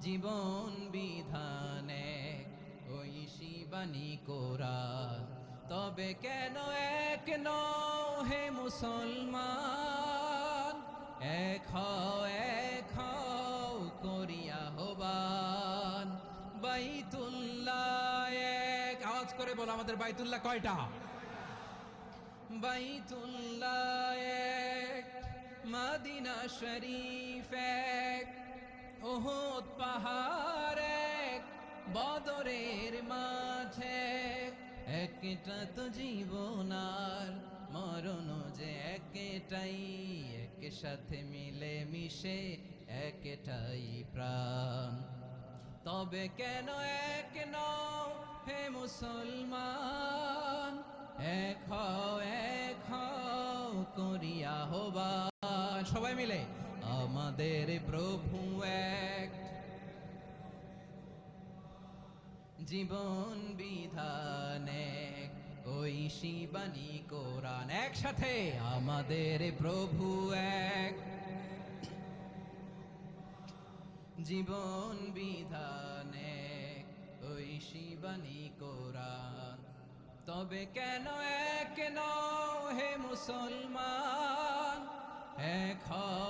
জীবন বিধানে ওই শিবানী কোরআন। তবে কেন এক নও হে মুসলমান, এক হও করিয়া হবান। বাইতুল্লাহ এক, আওয়াজ করে বলো আমাদের বাইতুল্লাহ কয়টা? বাইতুল্লাহ এক, মদিনা শরীফ এক, উহুদ পাহাড় এক, বদরের মাঝে একটা তো জীবন আর মরণ যে একটাই, একসাথে মিলে মিশে একটাই প্রাণ। তবে কেন এক নও হে মুসলমান, এক হও করিয়া হবান। সবাই মিলে আমাদের প্রভু এক, জীবন বিধান এক, ওই শিবানী কোরআন। একসাথে আমাদের প্রভু এক, জীবন বিধান এক, ওই শিবানী কোরআন। তবে কেন এক নও হে মুসলমান, এক হও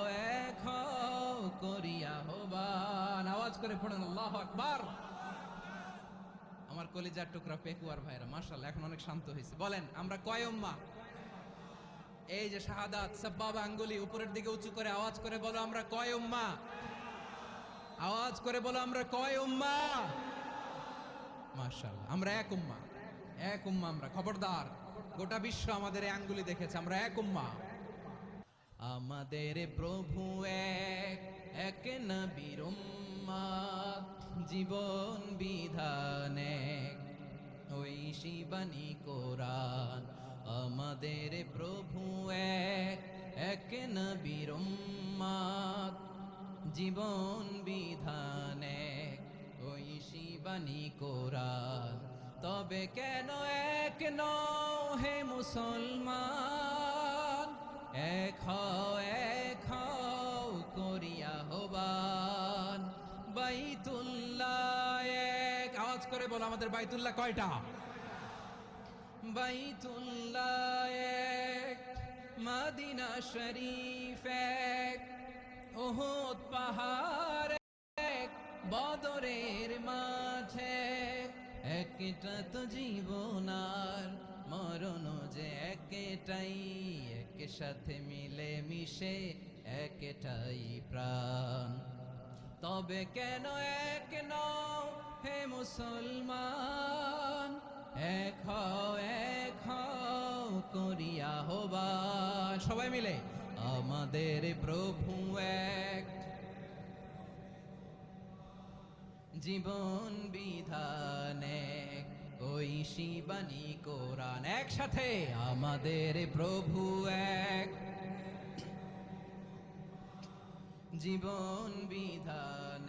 করিয়া হবান। আওয়াজ করে পড়েন আল্লাহু আকবার। আমার কলিজার টুকরা পেকুয়ার ভাইরা মাশাআল্লাহ এখন অনেক শান্ত হয়েছে। বলেন আমরা কয় উম্মাহ? এই যে শাহাদাত সাব্বাবা আঙ্গুলি উপরের দিকে উঁচু করে আওয়াজ করে বলো আমরা কয় উম্মাহ? আওয়াজ করে বলো আমরা কয় উম্মাহ? মাশাআল্লাহ আমরা এক উম্মাহ, এক উম্মাহ আমরা। খবরদার, গোটা বিশ্ব আমাদের এই আঙ্গুলি দেখেছে, আমরা এক উম্মাহ। আমাদের প্রভু এক, এক নবীর উম্মত, জীবন বিধান এক, ওই শিবানী কোরআন। আমাদের প্রভু এক, এক নবীর উম্মত, জীবন বিধান এক, ওই শিবানী কোরআন। তবে কেন এক নও হে মুসলমান, এক হও করিয়া হবান। বাইতুল্লাহ এক, আওয়াজ করে বলো আমাদের বাইতুল্লাহ কয়টা? বাইতুল্লাহ এক, মদিনা শরীফ এক, উহুদ পাহাড় এক, বদরের মাঝে একটা তো জীবন আর মরণ যে একটাই, একসাথে মিলে মিশে একটাই প্রাণ। তবে কেন এক নও হে মুসলমান, এক হও করিয়া হবান। সবাই মিলে আমাদের প্রভু এক, জীবন বিধান এক, ওই শিবানী কোরআন। একসাথে আমাদের প্রভু এক, জীবন বিধান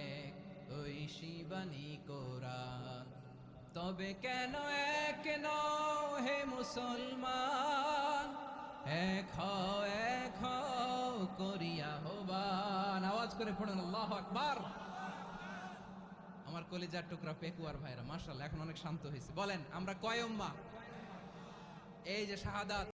এক, ওই শিবানী কোরআন। তবে কেন এক নও হে মুসলমান, এক হও করিয়া হবান। আওয়াজ করে পড়েন আল্লাহু আকবার। আমার কলিজার টুকরা পেকুয়ার ভাইরা মাশাআল্লাহ এখন অনেক শান্ত হয়েছে। বলেন আমরা কয় উম্মাহ? এই যে শাহাদাত